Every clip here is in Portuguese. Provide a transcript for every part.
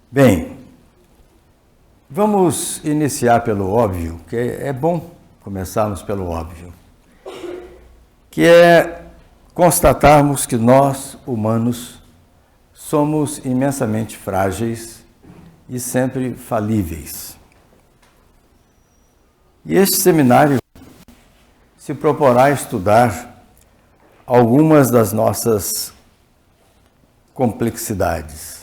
Bem, vamos iniciar pelo óbvio, que é bom começarmos pelo óbvio, que é constatarmos que nós, humanos, somos imensamente frágeis e sempre falíveis. E este seminário se proporá estudar algumas das nossas complexidades.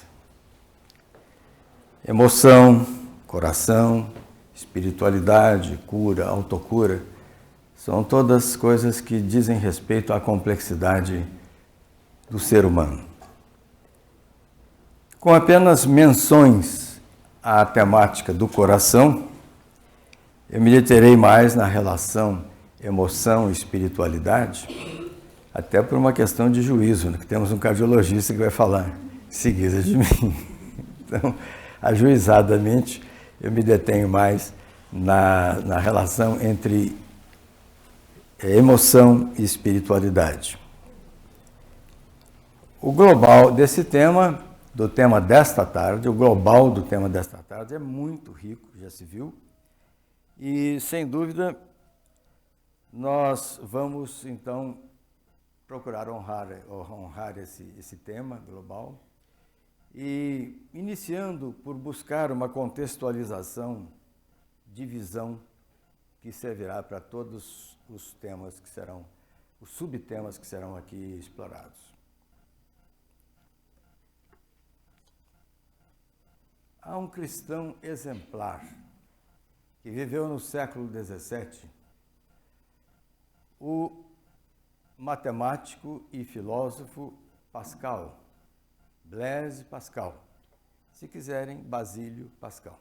Emoção, coração, espiritualidade, cura, autocura, são todas coisas que dizem respeito à complexidade do ser humano. Com apenas menções à temática do coração, eu me deterei mais na relação emoção e espiritualidade, até por uma questão de juízo, né? Que temos um cardiologista que vai falar em seguida de mim. Então, ajuizadamente, eu me detenho mais na relação entre emoção e espiritualidade. O global desse tema, do tema desta tarde, o global do tema desta tarde é muito rico, já se viu, e sem dúvida nós vamos então procurar honrar esse tema global e iniciando por buscar uma contextualização de visão que servirá para todos os temas que serão, os subtemas que serão aqui explorados. Há um cristão exemplar que viveu no século XVII, o matemático e filósofo Pascal, Blaise Pascal, se quiserem, Basílio Pascal.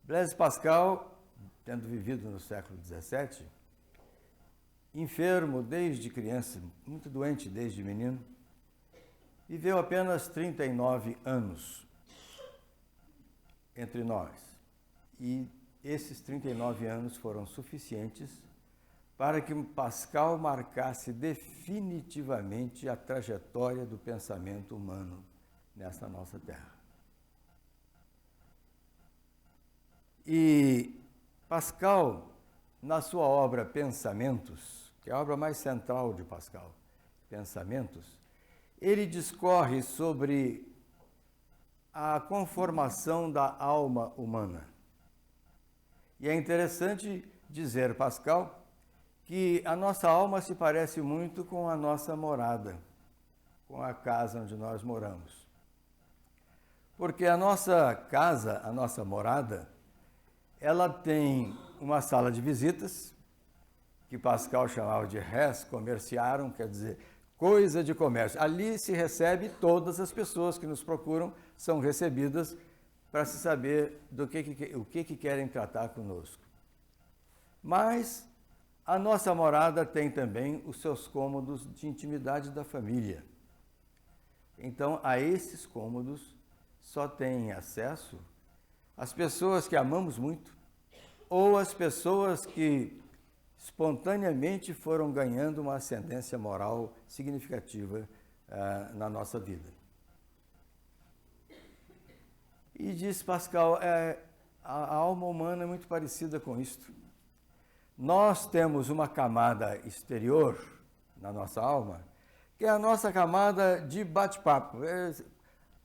Blaise Pascal, tendo vivido no século XVII, enfermo desde criança, muito doente desde menino, viveu apenas 39 anos entre nós. E esses 39 anos foram suficientes para que Pascal marcasse definitivamente a trajetória do pensamento humano nesta nossa terra. E Pascal, na sua obra Pensamentos, que é a obra mais central de Pascal, Pensamentos, ele discorre sobre a conformação da alma humana. E é interessante dizer, Pascal, que a nossa alma se parece muito com a nossa morada, com a casa onde nós moramos. Porque a nossa casa, a nossa morada, ela tem uma sala de visitas, que Pascal chamava de res commerciarum, quer dizer, coisa de comércio. Ali se recebe todas as pessoas que nos procuram, são recebidas para se saber o que querem tratar conosco. Mas a nossa morada tem também os seus cômodos de intimidade da família. Então, a esses cômodos só têm acesso as pessoas que amamos muito ou as pessoas que espontaneamente foram ganhando uma ascendência moral significativa na nossa vida. E diz Pascal, a alma humana é muito parecida com isto. Nós temos uma camada exterior na nossa alma, que é a nossa camada de bate-papo.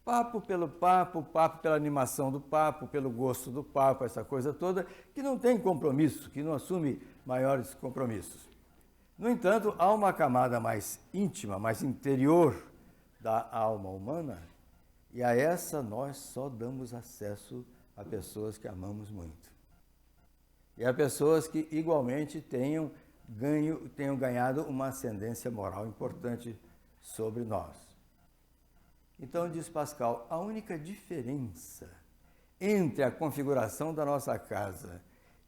Papo pelo papo, papo pela animação do papo, pelo gosto do papo, essa coisa toda, que não tem compromisso, que não assume maiores compromissos. No entanto, há uma camada mais íntima, mais interior da alma humana, e a essa nós só damos acesso a pessoas que amamos muito. E a pessoas que igualmente tenham ganhado uma ascendência moral importante sobre nós. Então, diz Pascal, a única diferença entre a configuração da nossa casa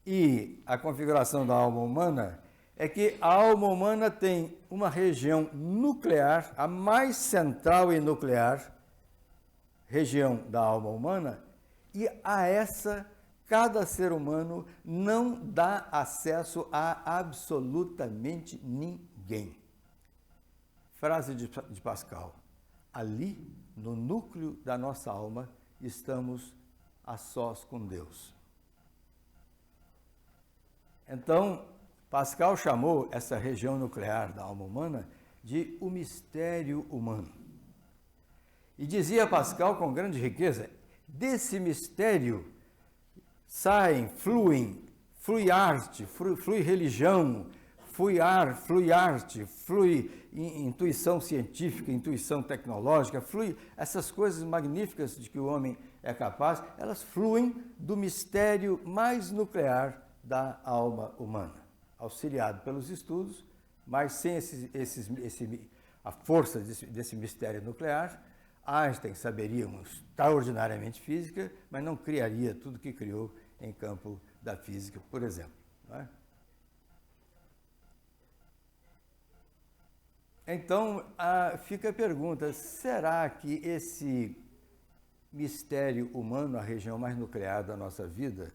e a configuração da alma humana é que a alma humana tem uma região nuclear, a mais central e nuclear região da alma humana, e a essa cada ser humano não dá acesso a absolutamente ninguém. Frase de Pascal. Ali, no núcleo da nossa alma, estamos a sós com Deus. Então, Pascal chamou essa região nuclear da alma humana de o mistério humano. E dizia Pascal com grande riqueza, desse mistério saem, flui arte, flui religião, flui arte, flui intuição científica, intuição tecnológica, flui essas coisas magníficas de que o homem é capaz, elas fluem do mistério mais nuclear da alma humana, auxiliado pelos estudos, mas sem a força desse mistério nuclear, Einstein saberia extraordinariamente física, mas não criaria tudo que criou em campo da física, por exemplo. Não é? Então, fica a pergunta, será que esse mistério humano, a região mais nuclear da nossa vida,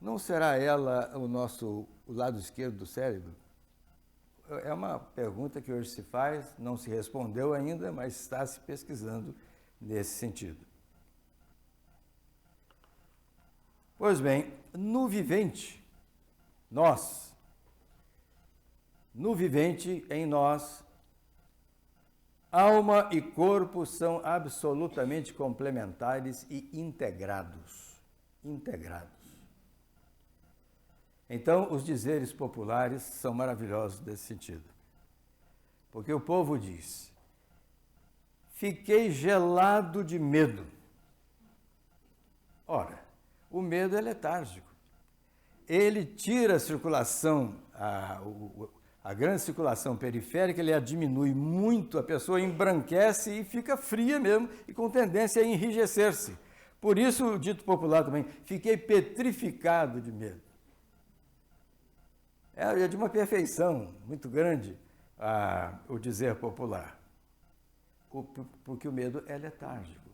não será ela o lado esquerdo do cérebro? É uma pergunta que hoje se faz, não se respondeu ainda, mas está se pesquisando nesse sentido. Pois bem, no vivente, em nós, alma e corpo são absolutamente complementares e integrados. Então, os dizeres populares são maravilhosos nesse sentido. Porque o povo diz, fiquei gelado de medo. Ora, o medo é letárgico. Ele tira a circulação, a grande circulação periférica, ele a diminui muito, a pessoa embranquece e fica fria mesmo e com tendência a enrijecer-se. Por isso, o dito popular também, fiquei petrificado de medo. É de uma perfeição muito grande o dizer popular, porque o medo é letárgico.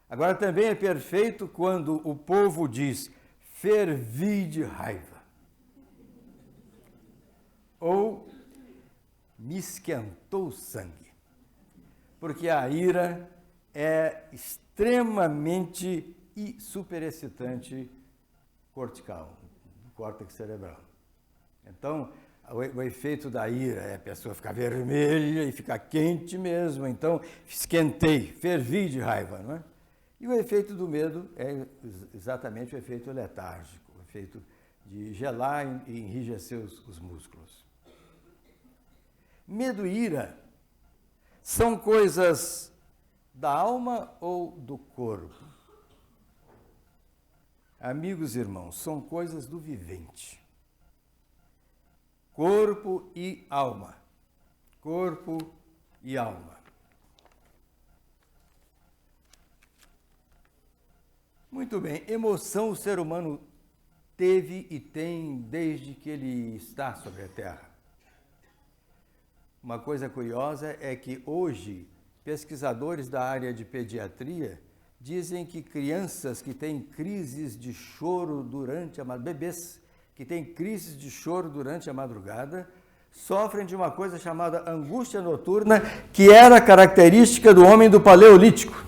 Agora, também é perfeito quando o povo diz, fervi de raiva, ou me esquentou o sangue, porque a ira é extremamente superexcitante cortical, do córtex cerebral. Então, o efeito da ira é a pessoa ficar vermelha e ficar quente mesmo. Então, esquentei, fervi de raiva, não é? E o efeito do medo é exatamente o efeito letárgico, o efeito de gelar e enrijecer os músculos. Medo e ira são coisas da alma ou do corpo? Amigos e irmãos, são coisas do vivente. Corpo e alma. Corpo e alma. Muito bem, emoção o ser humano teve e tem desde que ele está sobre a Terra. Uma coisa curiosa é que hoje, pesquisadores da área de pediatria dizem que crianças que têm crises de choro durante a madrugada, bebês que têm crises de choro durante a madrugada, sofrem de uma coisa chamada angústia noturna, que era característica do homem do Paleolítico.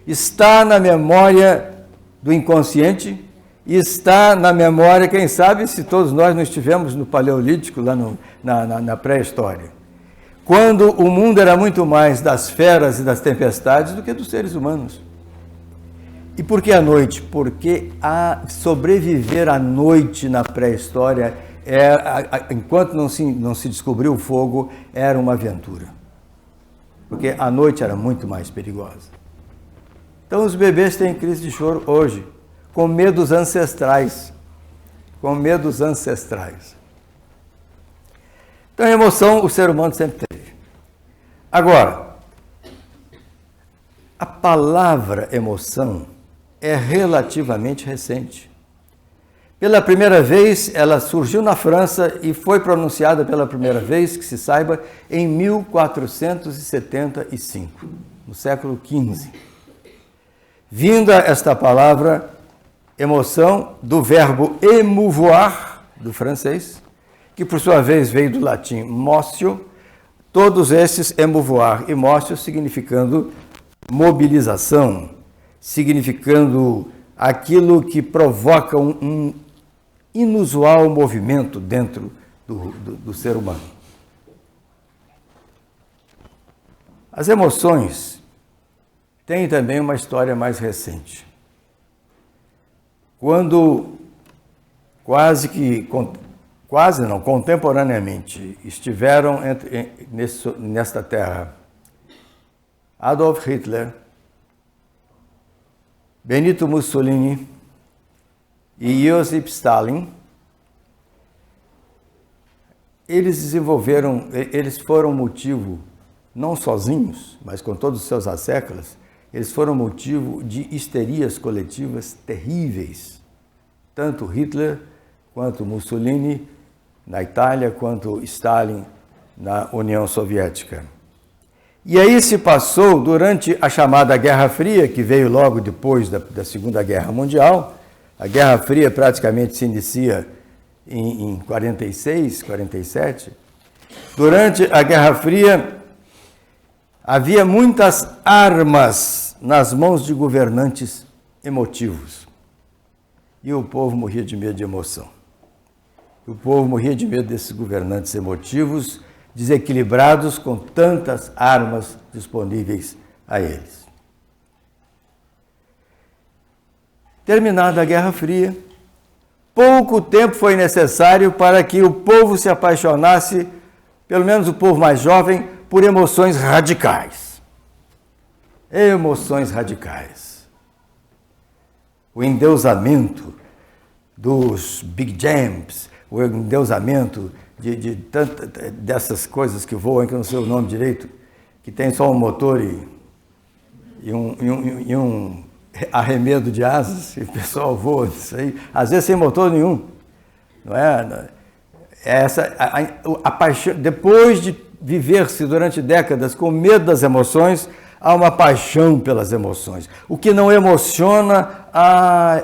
Está na memória do inconsciente, está na memória, quem sabe, se todos nós não estivemos no Paleolítico, lá na pré-história. Quando o mundo era muito mais das feras e das tempestades do que dos seres humanos. E por que a noite? Porque sobreviver à noite na pré-história, enquanto não se descobriu o fogo, era uma aventura. Porque a noite era muito mais perigosa. Então os bebês têm crise de choro hoje, com medos ancestrais. Então a emoção o ser humano sempre teve. Agora, a palavra emoção é relativamente recente. Pela primeira vez, ela surgiu na França e foi pronunciada pela primeira vez, que se saiba, em 1475, no século XV. Vinda esta palavra, emoção, do verbo émouvoir, do francês, que por sua vez veio do latim motio, todos esses émouvoir e motio significando mobilização, significando aquilo que provoca um inusual movimento dentro do ser humano. As emoções têm também uma história mais recente. Quando contemporaneamente estiveram nesta terra Adolf Hitler, Benito Mussolini e Joseph Stalin, eles foram motivo, não sozinhos, mas com todos os seus asséculos, eles foram motivo de histerias coletivas terríveis. Tanto Hitler, quanto Mussolini na Itália, quanto Stalin na União Soviética. E aí se passou, durante a chamada Guerra Fria, que veio logo depois da Segunda Guerra Mundial. A Guerra Fria praticamente se inicia em 46, 47. Durante a Guerra Fria, havia muitas armas nas mãos de governantes emotivos. E o povo morria de medo de emoção. O povo morria de medo desses governantes emotivos, desequilibrados com tantas armas disponíveis a eles. Terminada a Guerra Fria, pouco tempo foi necessário para que o povo se apaixonasse, pelo menos o povo mais jovem, por emoções radicais. Emoções radicais. O endeusamento dos Big Jams, o endeusamento dessas coisas que voam, que eu não sei o nome direito, que tem só um motor e um arremedo de asas, e o pessoal voa isso aí, às vezes sem motor nenhum. Não é? A paixão, depois de viver-se durante décadas com medo das emoções, há uma paixão pelas emoções. O que não emociona,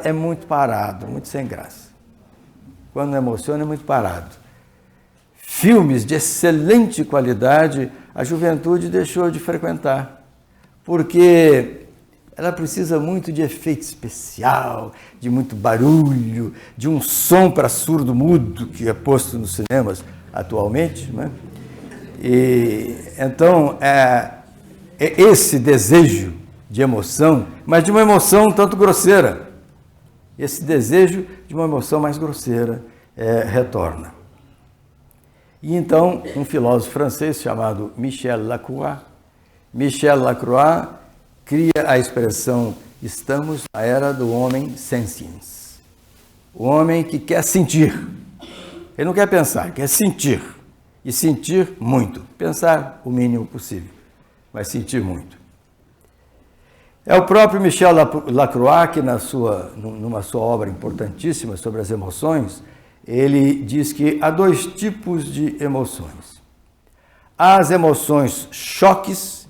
é muito parado, muito sem graça. Quando não emociona, é muito parado. Filmes de excelente qualidade, a juventude deixou de frequentar, porque ela precisa muito de efeito especial, de muito barulho, de um som para surdo-mudo que é posto nos cinemas atualmente, né? E então esse desejo de emoção, mas de uma emoção tanto grosseira, esse desejo de uma emoção mais grosseira retorna. E então um filósofo francês chamado Michel Lacroix cria a expressão: estamos na era do homem sensiens. O homem que quer sentir. Ele não quer pensar, quer sentir. E sentir muito. Pensar o mínimo possível, mas sentir muito. É o próprio Michel Lacroix que, numa sua obra importantíssima sobre as emoções, ele diz que há dois tipos de emoções. Há as emoções choques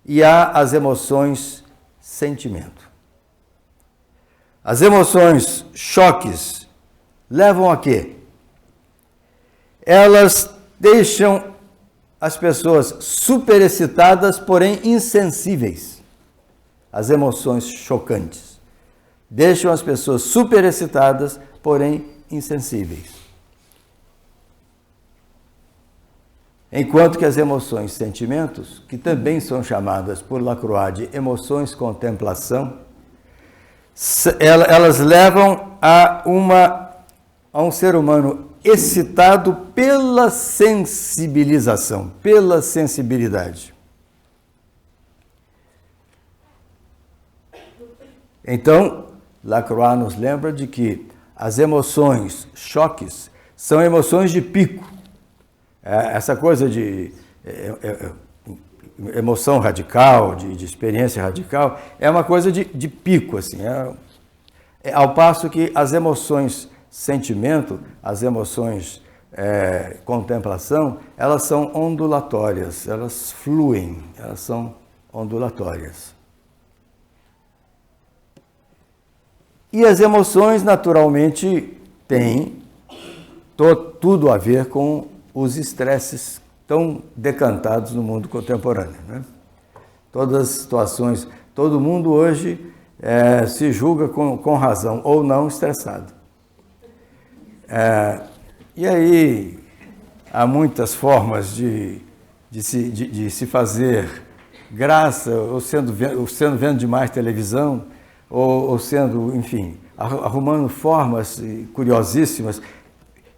e há as emoções sentimento. As emoções choques levam a quê? Elas deixam as pessoas superexcitadas, porém insensíveis. As emoções chocantes deixam as pessoas superexcitadas, porém insensíveis. Enquanto que as emoções sentimentos, que também são chamadas por Lacroix de emoções contemplação, elas levam a um ser humano excitado pela sensibilização, pela sensibilidade. Então, Lacroix nos lembra de que as emoções choques são emoções de pico. Essa coisa de emoção radical, de experiência radical, é uma coisa de pico, assim. Ao passo que as emoções sentimento, as emoções contemplação, elas são ondulatórias, elas fluem, elas são ondulatórias. E as emoções, naturalmente, têm tudo a ver com os estresses tão decantados no mundo contemporâneo, né? Todas as situações, todo mundo hoje se julga com razão ou não estressado. E aí há muitas formas de se fazer graça, ou sendo vendo demais televisão, ou sendo, enfim, arrumando formas curiosíssimas.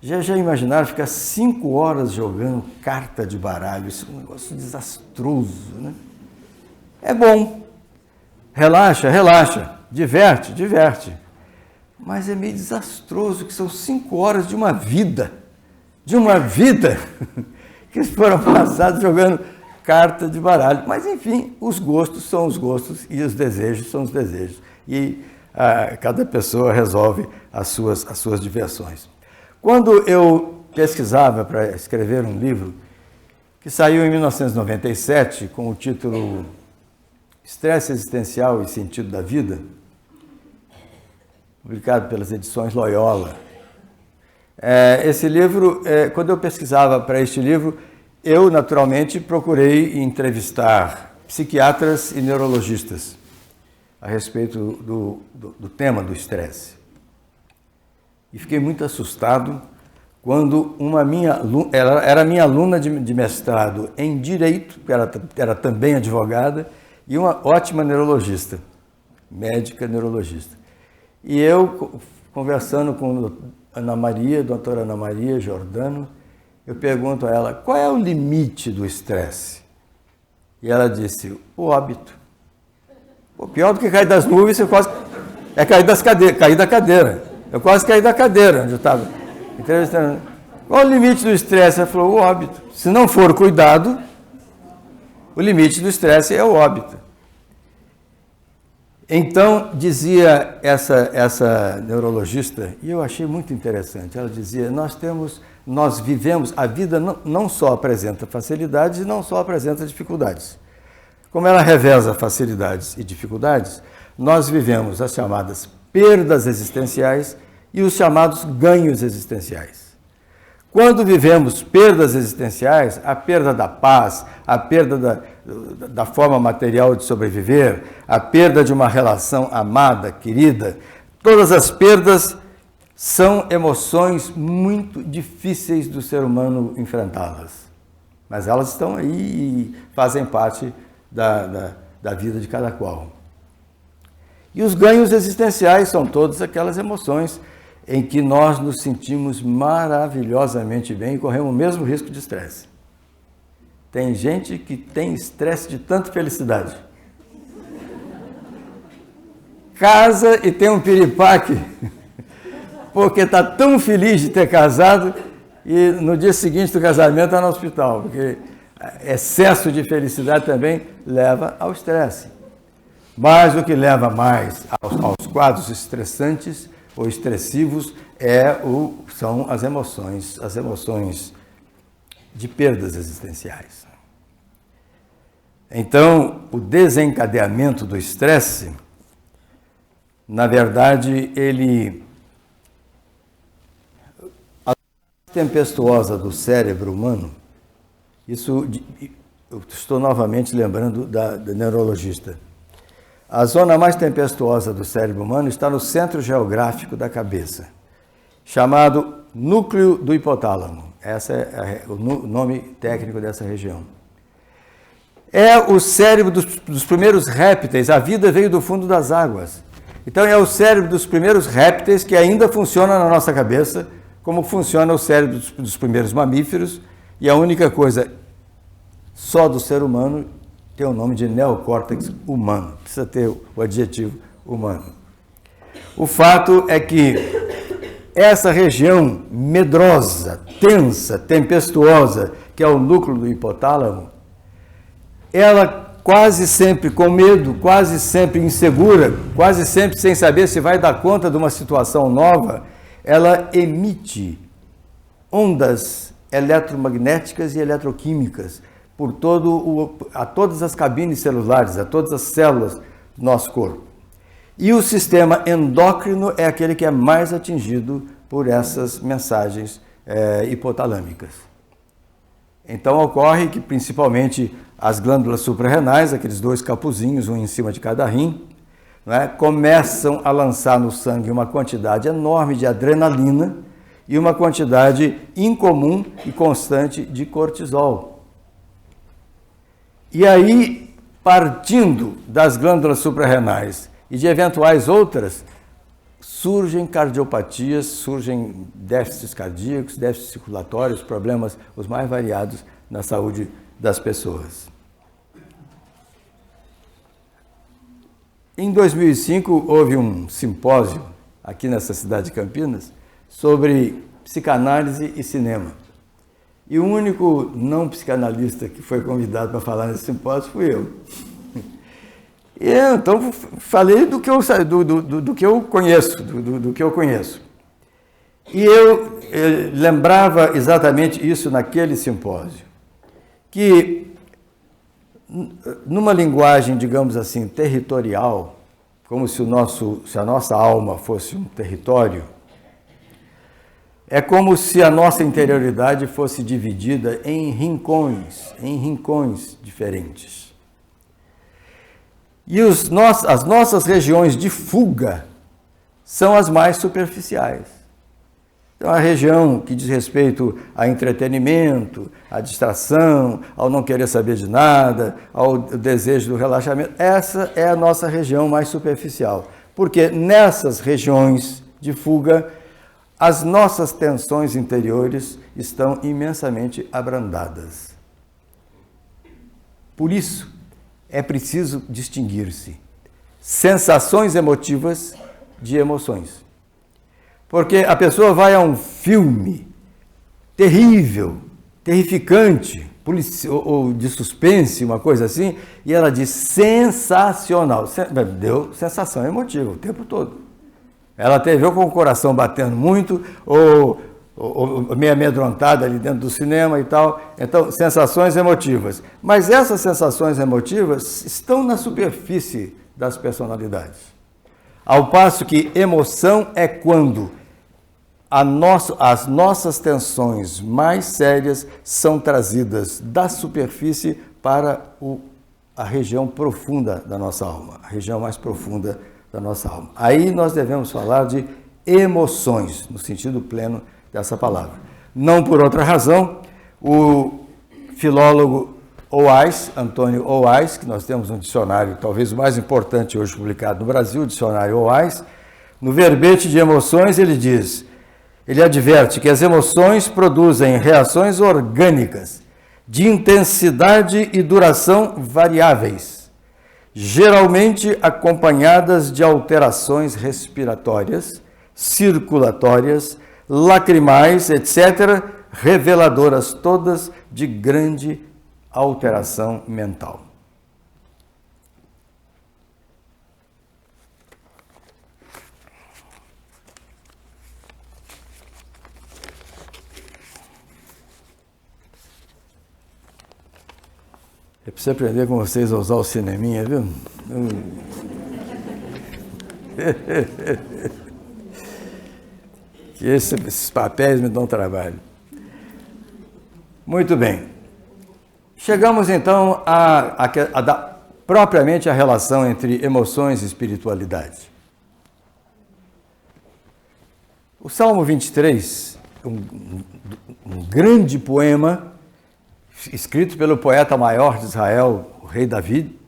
Já imaginaram ficar 5 horas jogando carta de baralho? Isso é um negócio desastroso, né? É bom, relaxa, diverte. Mas é meio desastroso que são 5 horas de uma vida que foram passadas jogando carta de baralho. Mas, enfim, os gostos são os gostos e os desejos são os desejos. E cada pessoa resolve as suas diversões. Quando eu pesquisava para escrever um livro que saiu em 1997 com o título Estresse Existencial e Sentido da Vida, publicado pelas edições Loyola. Esse livro, quando eu pesquisava para este livro, eu naturalmente procurei entrevistar psiquiatras e neurologistas a respeito do tema do estresse. E fiquei muito assustado quando ela era minha aluna de mestrado em Direito, era também advogada, e uma ótima neurologista, médica neurologista. E eu, conversando com a doutora Ana Maria Giordano, eu pergunto a ela, qual é o limite do estresse? E ela disse, o óbito. Pô, pior do que cair das nuvens, é cair da cadeira. Eu quase caí da cadeira onde eu estava entrevistando. Qual o limite do estresse? Ela falou, o óbito. Se não for cuidado, o limite do estresse é o óbito. Então, dizia essa neurologista, e eu achei muito interessante, ela dizia, nós vivemos, a vida não só apresenta facilidades e não só apresenta dificuldades. Como ela reveza facilidades e dificuldades, nós vivemos as chamadas perdas existenciais e os chamados ganhos existenciais. Quando vivemos perdas existenciais, a perda da paz, a perda da forma material de sobreviver, a perda de uma relação amada, querida, todas as perdas são emoções muito difíceis do ser humano enfrentá-las. Mas elas estão aí e fazem parte da vida de cada qual. E os ganhos existenciais são todas aquelas emoções em que nós nos sentimos maravilhosamente bem e corremos o mesmo risco de estresse. Tem gente que tem estresse de tanta felicidade. Casa e tem um piripaque, porque está tão feliz de ter casado e no dia seguinte do casamento está no hospital, porque excesso de felicidade também leva ao estresse. Mas o que leva mais aos quadros estressantes ou estressivos são as emoções de perdas existenciais. Então, o desencadeamento do estresse, na verdade, a tempestuosa do cérebro humano, isso eu estou novamente lembrando da neurologista. A zona mais tempestuosa do cérebro humano está no centro geográfico da cabeça, chamado núcleo do hipotálamo. Esse é o nome técnico dessa região. É o cérebro dos primeiros répteis. A vida veio do fundo das águas. Então é o cérebro dos primeiros répteis que ainda funciona na nossa cabeça, como funciona o cérebro dos primeiros mamíferos, e a única coisa só do ser humano tem o nome de neocórtex humano, precisa ter o adjetivo humano. O fato é que essa região medrosa, tensa, tempestuosa, que é o núcleo do hipotálamo, ela quase sempre com medo, quase sempre insegura, quase sempre sem saber se vai dar conta de uma situação nova, ela emite ondas eletromagnéticas e eletroquímicas a todas as cabines celulares, a todas as células do nosso corpo. E o sistema endócrino é aquele que é mais atingido por essas mensagens hipotalâmicas. Então ocorre que principalmente as glândulas suprarrenais, aqueles 2 capuzinhos, um em cima de cada rim, não é, começam a lançar no sangue uma quantidade enorme de adrenalina e uma quantidade incomum e constante de cortisol. E aí, partindo das glândulas suprarrenais e de eventuais outras, surgem cardiopatias, surgem déficits cardíacos, déficits circulatórios, problemas os mais variados na saúde das pessoas. Em 2005, houve um simpósio aqui nessa cidade de Campinas sobre psicanálise e cinema. E o único não psicanalista que foi convidado para falar nesse simpósio fui eu. E eu, então, falei do que eu conheço. E eu lembrava exatamente isso naquele simpósio, que numa linguagem, digamos assim, territorial, como se a nossa alma fosse um território, é como se a nossa interioridade fosse dividida em rincões diferentes. E as nossas regiões de fuga são as mais superficiais. Então, a região que diz respeito a entretenimento, à distração, ao não querer saber de nada, ao desejo do relaxamento, essa é a nossa região mais superficial. Porque nessas regiões de fuga, as nossas tensões interiores estão imensamente abrandadas. Por isso, é preciso distinguir-se sensações emotivas de emoções. Porque a pessoa vai a um filme terrível, terrificante, ou de suspense, uma coisa assim, e ela diz sensacional. Deu sensação emotiva o tempo todo. Ela teve ou com o coração batendo muito, ou meio amedrontada ali dentro do cinema e tal. Então, sensações emotivas. Mas essas sensações emotivas estão na superfície das personalidades. Ao passo que emoção é quando as nossas tensões mais sérias são trazidas da superfície para a região profunda da nossa alma, a região mais profunda da nossa alma. Aí nós devemos falar de emoções, no sentido pleno dessa palavra. Não por outra razão, o filólogo Oais, Antônio Oais, que nós temos um dicionário, talvez o mais importante hoje publicado no Brasil, o dicionário Oais, no verbete de emoções ele adverte que as emoções produzem reações orgânicas de intensidade e duração variáveis, geralmente acompanhadas de alterações respiratórias, circulatórias, lacrimais, etc., reveladoras todas de grande alteração mental. É preciso aprender com vocês a usar o cineminha, viu? Que esses papéis me dão trabalho. Muito bem. Chegamos então propriamente à relação entre emoções e espiritualidade. O Salmo 23, um grande poema escrito pelo poeta maior de Israel, o rei Davi,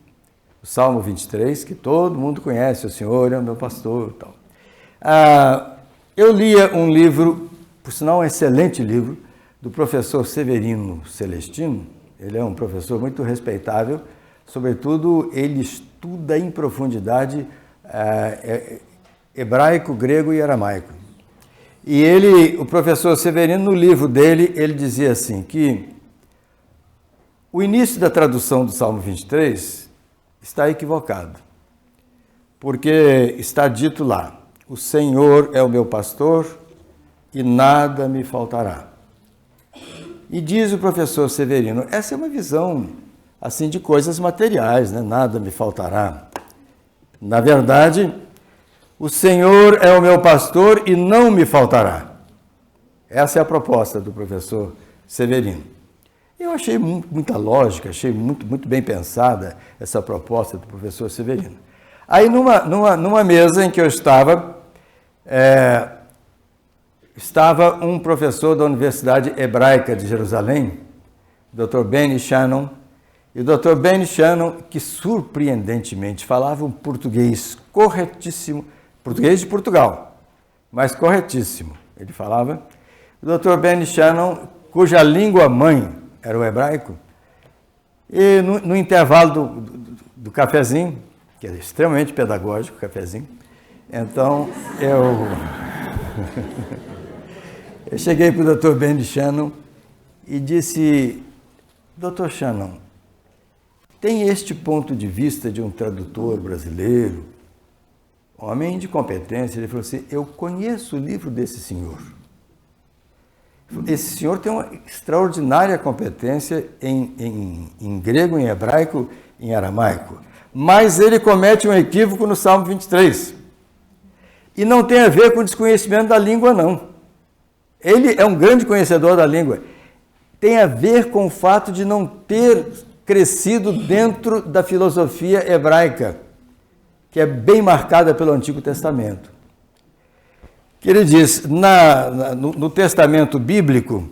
o Salmo 23, que todo mundo conhece, o Senhor é o meu pastor e tal. Eu lia um livro, por sinal um excelente livro, do professor Severino Celestino. Ele é um professor muito respeitável, sobretudo ele estuda em profundidade hebraico, grego e aramaico. E o professor Severino, no livro dele, ele dizia assim, que o início da tradução do Salmo 23 está equivocado, porque está dito lá, o Senhor é o meu pastor e nada me faltará. E diz o professor Severino, essa é uma visão assim de coisas materiais, né? Nada me faltará. Na verdade, o Senhor é o meu pastor e não me faltará. Essa é a proposta do professor Severino. Eu achei muita lógica, achei muito bem pensada essa proposta do professor Severino. Aí, numa mesa em que eu estava um professor da Universidade Hebraica de Jerusalém, Dr. Benny Shannon, e o Dr. Benny Shannon, que surpreendentemente falava um português corretíssimo, português de Portugal, mas corretíssimo, ele falava. O Dr. Benny Shannon, cuja língua mãe era o hebraico, e no intervalo do cafezinho, que era extremamente pedagógico o cafezinho, então eu cheguei para o Dr. Benny Shannon e disse: Dr. Shannon, tem este ponto de vista de um tradutor brasileiro, homem de competência. Ele falou assim: eu conheço o livro desse senhor. Esse senhor tem uma extraordinária competência em grego, em hebraico, em aramaico. Mas ele comete um equívoco no Salmo 23. E não tem a ver com desconhecimento da língua, não. Ele é um grande conhecedor da língua. Tem a ver com o fato de não ter crescido dentro da filosofia hebraica, que é bem marcada pelo Antigo Testamento. Que ele diz, no Testamento bíblico,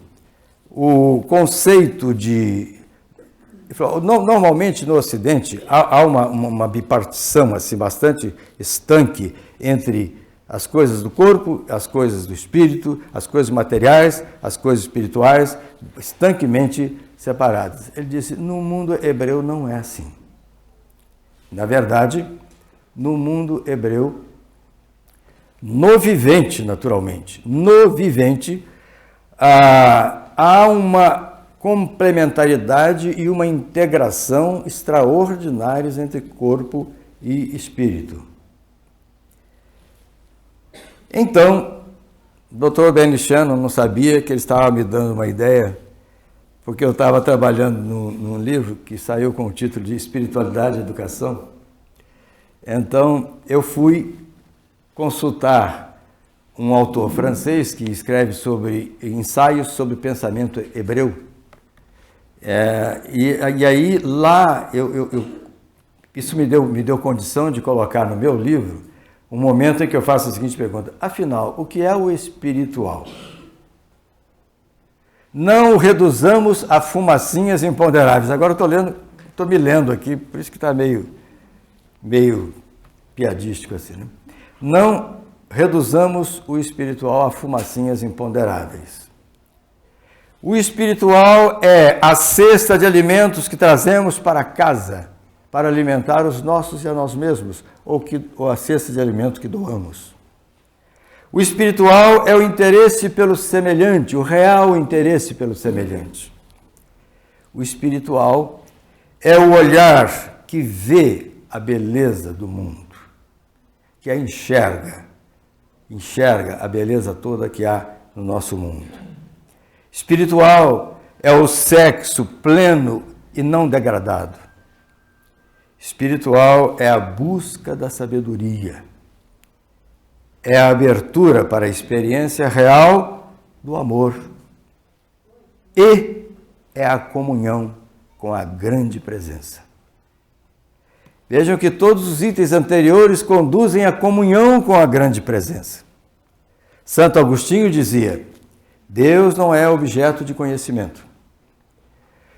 o conceito de... Normalmente no Ocidente há uma bipartição assim, bastante estanque entre as coisas do corpo, as coisas do espírito, as coisas materiais, as coisas espirituais, estanquemente separadas. Ele disse, no mundo hebreu não é assim. Na verdade, no mundo hebreu, no vivente, naturalmente, no vivente, há uma complementaridade e uma integração extraordinárias entre corpo e espírito. Então, o Dr. Benny Shannon não sabia que ele estava me dando uma ideia, porque eu estava trabalhando num livro que saiu com o título de Espiritualidade e Educação. Então, eu fui consultar um autor francês que escreve sobre ensaios sobre pensamento hebreu. E aí, lá, isso me deu condição de colocar no meu livro um momento em que eu faço a seguinte pergunta: afinal, o que é o espiritual? Não o reduzamos a fumacinhas imponderáveis. Agora eu estou me lendo aqui, por isso que está meio piadístico assim, né? Não reduzamos o espiritual a fumacinhas imponderáveis. O espiritual é a cesta de alimentos que trazemos para casa, para alimentar os nossos e a nós mesmos, ou a cesta de alimentos que doamos. O espiritual é o interesse pelo semelhante, o real interesse pelo semelhante. O espiritual é o olhar que vê a beleza do mundo, que a enxerga a beleza toda que há no nosso mundo. Espiritual é o sexo pleno e não degradado. Espiritual é a busca da sabedoria. É a abertura para a experiência real do amor. E é a comunhão com a grande presença. Vejam que todos os itens anteriores conduzem à comunhão com a grande presença. Santo Agostinho dizia: Deus não é objeto de conhecimento.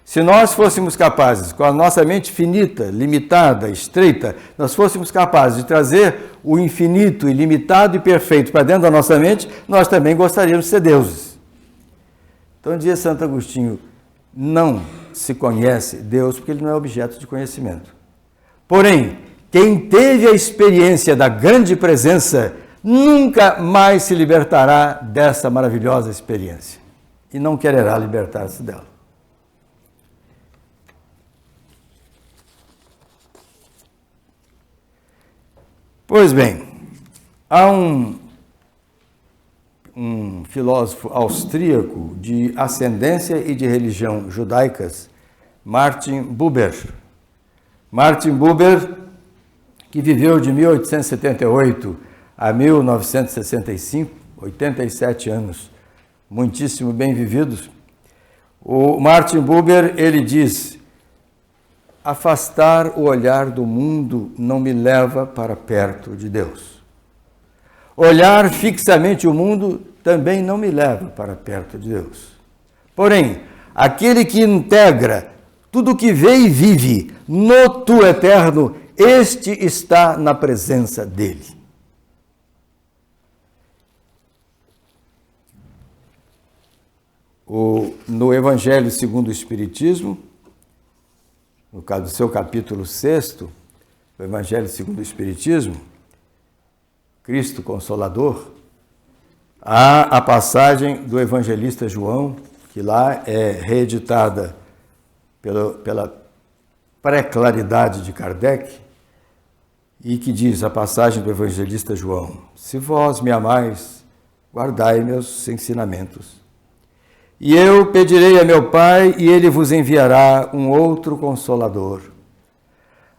Se nós fôssemos capazes, com a nossa mente finita, limitada, estreita, nós fôssemos capazes de trazer o infinito, ilimitado e perfeito para dentro da nossa mente, nós também gostaríamos de ser deuses. Então dizia Santo Agostinho: não se conhece Deus porque ele não é objeto de conhecimento. Porém, quem teve a experiência da grande presença nunca mais se libertará dessa maravilhosa experiência e não quererá libertar-se dela. Pois bem, há um filósofo austríaco de ascendência e de religião judaicas, Martin Buber. Martin Buber, que viveu de 1878 a 1965, 87 anos, muitíssimo bem vividos. O Martin Buber, ele diz: afastar o olhar do mundo não me leva para perto de Deus. Olhar fixamente o mundo também não me leva para perto de Deus. Porém, aquele que integra tudo que vê e vive no tu eterno, este está na presença dele. No Evangelho segundo o Espiritismo, no caso do seu capítulo 6, o Evangelho segundo o Espiritismo, Cristo Consolador, há a passagem do evangelista João, que lá é reeditada pela pré-claridade de Kardec, e que diz a passagem do evangelista João: se vós me amais, guardai meus ensinamentos. E eu pedirei a meu Pai, e ele vos enviará um outro Consolador,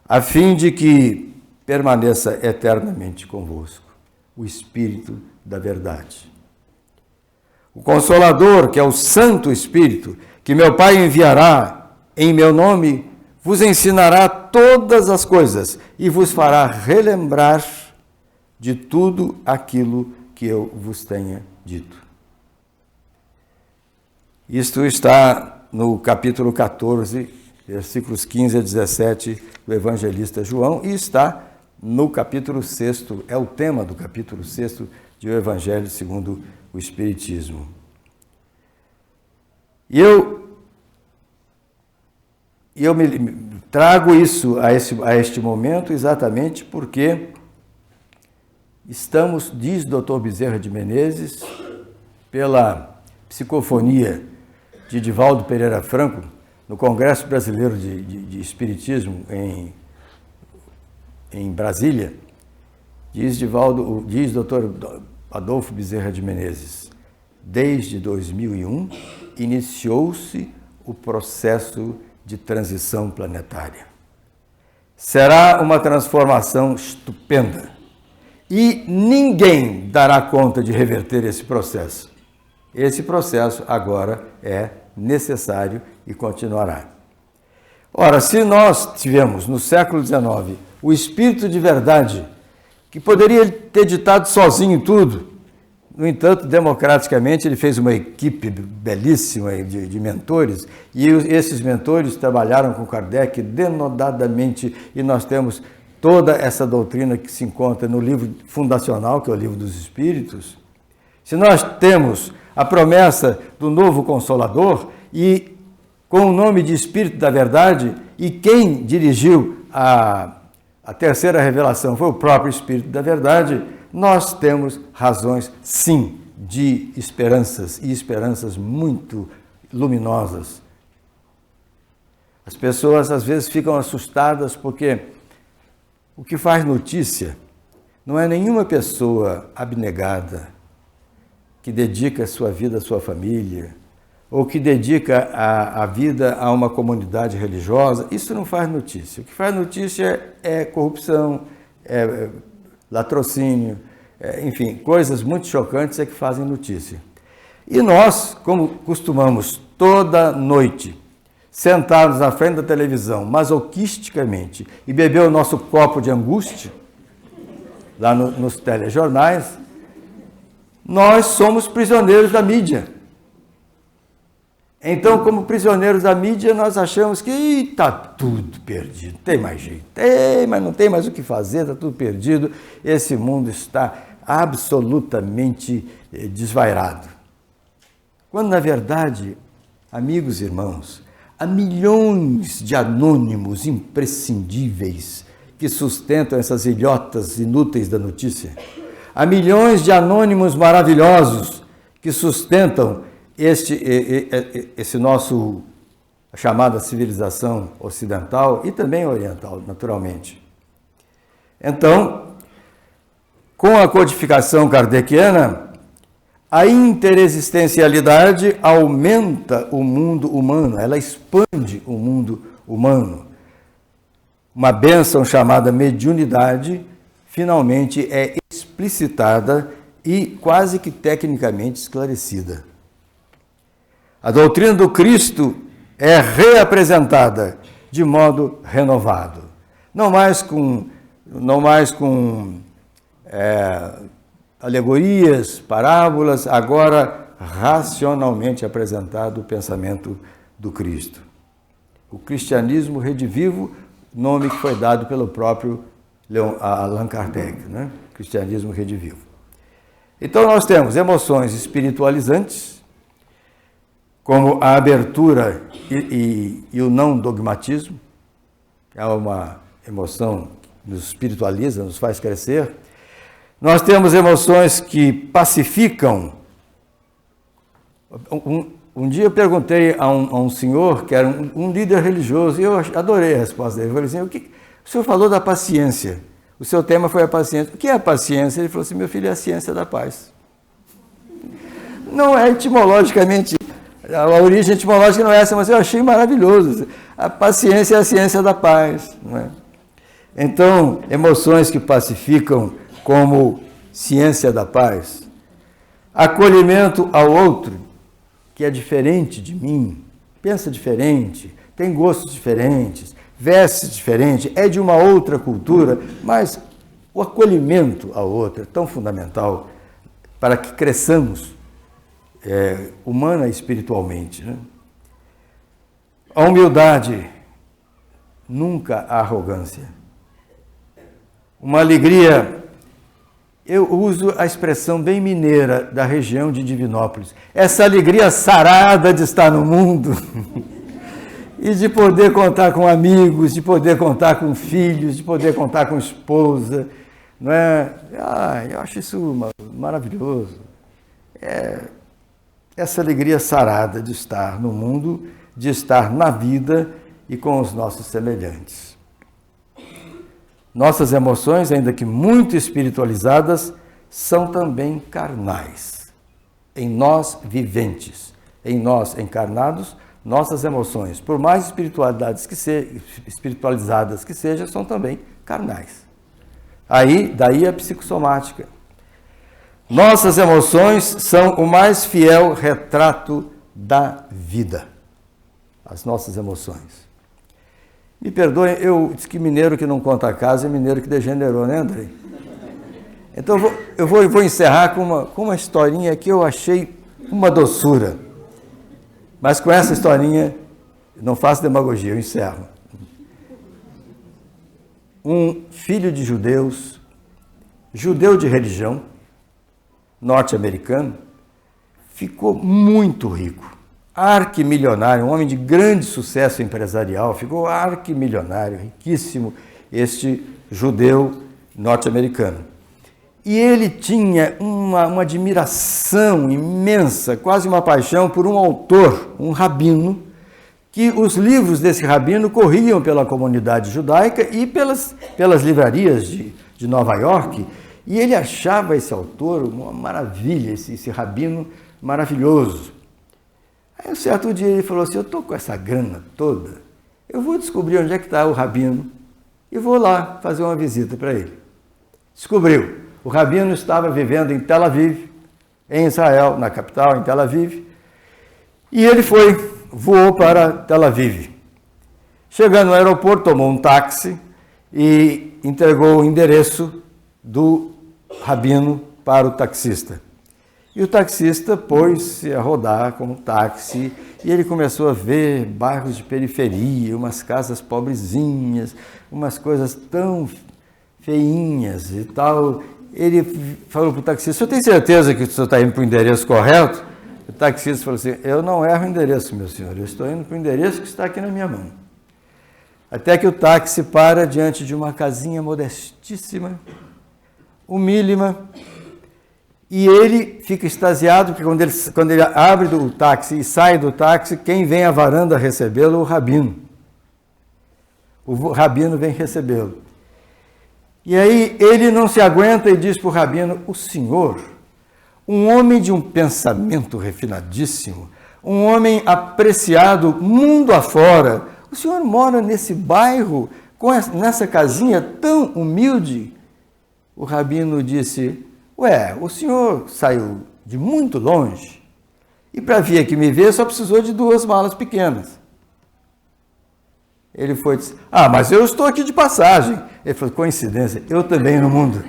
a fim de que permaneça eternamente convosco, o Espírito da verdade. O Consolador, que é o Santo Espírito, que meu Pai enviará em meu nome, vos ensinará todas as coisas e vos fará relembrar de tudo aquilo que eu vos tenha dito. Isto está no capítulo 14, versículos 15 a 17 do evangelista João, e está no capítulo 6, é o tema do capítulo 6 do Evangelho segundo o Espiritismo. E eu me trago isso a este momento exatamente porque estamos, diz Dr. Bezerra de Menezes, pela psicofonia de Divaldo Pereira Franco, no Congresso Brasileiro de Espiritismo em Brasília, diz Dr. Adolfo Bezerra de Menezes, desde 2001 iniciou-se o processo de transição planetária. Será uma transformação estupenda e ninguém dará conta de reverter esse processo. Esse processo agora é necessário e continuará. Ora, se nós tivemos no século XIX o Espírito de verdade, que poderia ter ditado sozinho tudo, no entanto, democraticamente, ele fez uma equipe belíssima de mentores, e esses mentores trabalharam com Kardec denodadamente, e nós temos toda essa doutrina que se encontra no livro fundacional, que é o Livro dos Espíritos. Se nós temos a promessa do novo Consolador, e com o nome de Espírito da Verdade, e quem dirigiu a terceira revelação foi o próprio Espírito da Verdade, nós temos razões, sim, de esperanças, e esperanças muito luminosas. As pessoas, às vezes, ficam assustadas porque o que faz notícia não é nenhuma pessoa abnegada, que dedica a sua vida à sua família, ou que dedica a vida a uma comunidade religiosa. Isso não faz notícia. O que faz notícia é corrupção, é latrocínio, enfim, coisas muito chocantes é que fazem notícia. E nós, como costumamos toda noite, sentados na frente da televisão, masoquisticamente, e beber o nosso copo de angústia, lá nos telejornais, nós somos prisioneiros da mídia. Então, como prisioneiros da mídia, nós achamos que está tudo perdido, tem mais jeito, mas não tem mais o que fazer, está tudo perdido, esse mundo está absolutamente desvairado. Quando, na verdade, amigos e irmãos, há milhões de anônimos imprescindíveis que sustentam essas ilhotas inúteis da notícia. Há milhões de anônimos maravilhosos que sustentam esse nosso chamada civilização ocidental e também oriental, naturalmente. Então, com a codificação kardeciana, a interexistencialidade aumenta o mundo humano, ela expande o mundo humano. Uma bênção chamada mediunidade finalmente é explicitada e quase que tecnicamente esclarecida. A doutrina do Cristo é reapresentada de modo renovado. Não mais com alegorias, parábolas, agora racionalmente apresentado o pensamento do Cristo. O cristianismo redivivo, nome que foi dado pelo próprio Allan Kardec, né? Cristianismo redivivo. Então nós temos emoções espiritualizantes, como a abertura e o não dogmatismo, é uma emoção que nos espiritualiza, nos faz crescer. Nós temos emoções que pacificam. Um dia eu perguntei a um senhor, que era um líder religioso, e eu adorei a resposta dele. Eu falei assim, o senhor falou da paciência, o seu tema foi a paciência. O que é a paciência? Ele falou assim, meu filho, é a ciência da paz. Não é etimologicamente, a origem etimológica não é essa, mas eu achei maravilhoso. A paciência é a ciência da paz. Não é? Então, emoções que pacificam como ciência da paz. Acolhimento ao outro, que é diferente de mim, pensa diferente, tem gostos diferentes, veste diferente, é de uma outra cultura, mas o acolhimento ao outro é tão fundamental para que cresçamos humana e espiritualmente. Né? A humildade, nunca a arrogância. Uma alegria. Eu uso a expressão bem mineira da região de Divinópolis. Essa alegria sarada de estar no mundo e de poder contar com amigos, de poder contar com filhos, de poder contar com esposa. Não é? Eu acho isso maravilhoso. Essa alegria sarada de estar no mundo, de estar na vida e com os nossos semelhantes. Nossas emoções, ainda que muito espiritualizadas, são também carnais. Em nós viventes, em nós encarnados, nossas emoções, por mais espiritualizadas que sejam, são também carnais. Daí a psicossomática. Nossas emoções são o mais fiel retrato da vida. As nossas emoções. Me perdoem, eu disse que mineiro que não conta a casa é mineiro que degenerou, né, Andrei? Então eu vou encerrar com uma historinha que eu achei uma doçura. Mas com essa historinha, não faço demagogia, eu encerro. Um filho de judeus, judeu de religião, norte-americano, ficou muito rico. Arquimilionário, um homem de grande sucesso empresarial, ficou arquimilionário, riquíssimo, este judeu norte-americano. E ele tinha uma admiração imensa, quase uma paixão por um autor, um rabino, que os livros desse rabino corriam pela comunidade judaica e pelas livrarias de Nova York, e ele achava esse autor uma maravilha, esse rabino maravilhoso. Aí, um certo dia, ele falou assim, eu estou com essa grana toda, eu vou descobrir onde é que está o rabino e vou lá fazer uma visita para ele. Descobriu. O rabino estava vivendo em Tel Aviv, em Israel, na capital, em Tel Aviv, e ele voou para Tel Aviv. Chegando no aeroporto, tomou um táxi e entregou o endereço do rabino para o taxista. E o taxista pôs-se a rodar com o táxi e ele começou a ver bairros de periferia, umas casas pobrezinhas, umas coisas tão feinhas e tal. Ele falou para o taxista, o senhor tem certeza que o senhor está indo para o endereço correto? O taxista falou assim, eu não erro o endereço, meu senhor, eu estou indo para o endereço que está aqui na minha mão. Até que o táxi para diante de uma casinha modestíssima, humílima, e ele fica extasiado, porque quando ele abre o táxi e sai do táxi, quem vem à varanda recebê-lo? O rabino. O rabino vem recebê-lo. E aí ele não se aguenta e diz para o rabino, o senhor, um homem de um pensamento refinadíssimo, um homem apreciado mundo afora, o senhor mora nesse bairro, nessa casinha tão humilde? O rabino disse, o senhor saiu de muito longe e para vir aqui me ver só precisou de 2 malas pequenas. Ele foi e disse, mas eu estou aqui de passagem. Ele falou, coincidência, eu também no mundo.